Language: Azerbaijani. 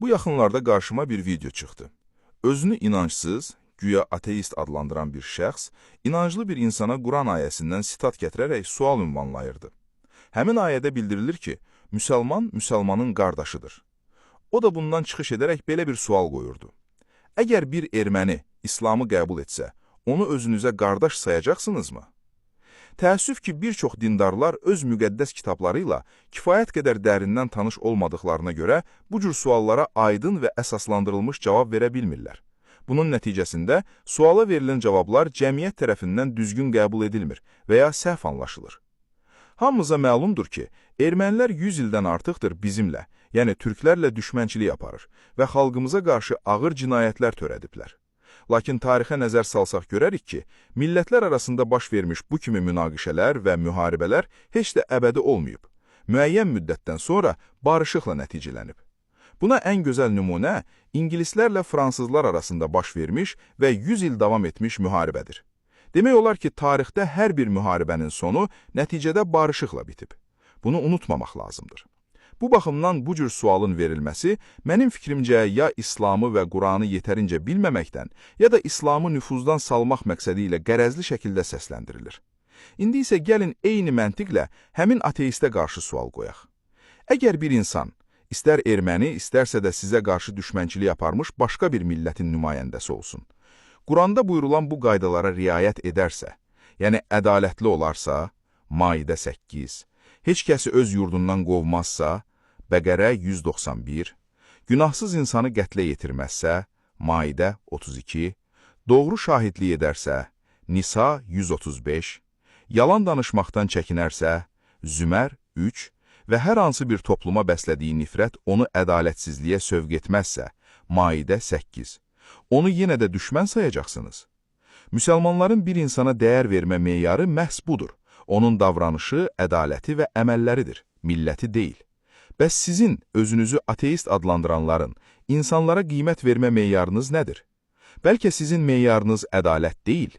Bu yaxınlarda qarşıma bir video çıxdı. Özünü inançsız, güya ateist adlandıran bir şəxs, inanclı bir insana Quran ayəsindən sitat gətirərək sual ünvanlayırdı. Həmin ayədə bildirilir ki, müsəlman müsəlmanın qardaşıdır. O da bundan çıxış edərək belə bir sual qoyurdu. Əgər bir erməni İslamı qəbul etsə, onu özünüzə qardaş sayacaqsınızmı? Təəssüf ki, bir çox dindarlar öz müqəddəs kitabları ilə kifayət qədər dərindən tanış olmadıqlarına görə bu cür suallara aydın və əsaslandırılmış cavab verə bilmirlər. Bunun nəticəsində suala verilən cavablar cəmiyyət tərəfindən düzgün qəbul edilmir və ya səhv anlaşılır. Hamımıza məlumdur ki, ermənilər 100 ildən artıqdır bizimlə, yəni türklərlə düşmənçilik aparır və xalqımıza qarşı ağır cinayətlər törədiblər. Lakin tarixə nəzər salsaq görərik ki, millətlər arasında baş vermiş bu kimi münaqişələr və müharibələr heç də əbədi olmayıb. Müəyyən müddətdən sonra barışıqla nəticələnib. Buna ən gözəl nümunə ingilislərlə fransızlar arasında baş vermiş və 100 il davam etmiş müharibədir. Demək olar ki, tarixdə hər bir müharibənin sonu nəticədə barışıqla bitib. Bunu unutmamaq lazımdır. Bu baxımdan bu cür sualın verilməsi, mənim fikrimcə, ya İslamı və Quranı yetərincə bilməməkdən, ya da İslamı nüfuzdan salmaq məqsədi ilə qərəzli şəkildə səsləndirilir. İndi isə gəlin eyni məntiqlə həmin ateistə qarşı sual qoyaq. Əgər bir insan, istər erməni, istərsə də sizə qarşı düşmənçilik aparmış başqa bir millətin nümayəndəsi olsun, Quranda buyurulan bu qaydalara riayət edərsə, yəni ədalətli olarsa, Maidə 8, heç kəsi öz yurdundan qovmazsa, Bəqərə 191, günahsız insanı qətlə yetirməzsə, Maidə 32, doğru şahidlik edərsə, Nisa 135, yalan danışmaqdan çəkinərsə, Zümər 3 və hər hansı bir topluma bəslədiyi nifrət onu ədalətsizliyə sövq etməzsə, Maidə 8, onu yenə də düşmən sayacaqsınız. Müsəlmanların bir insana dəyər vermə meyarı məhz budur. Onun davranışı, ədaləti və əməlləridir, milləti deyil. Bəs sizin özünüzü ateist adlandıranların insanlara qiymət vermə meyarınız nədir? Bəlkə sizin meyarınız ədalət deyil,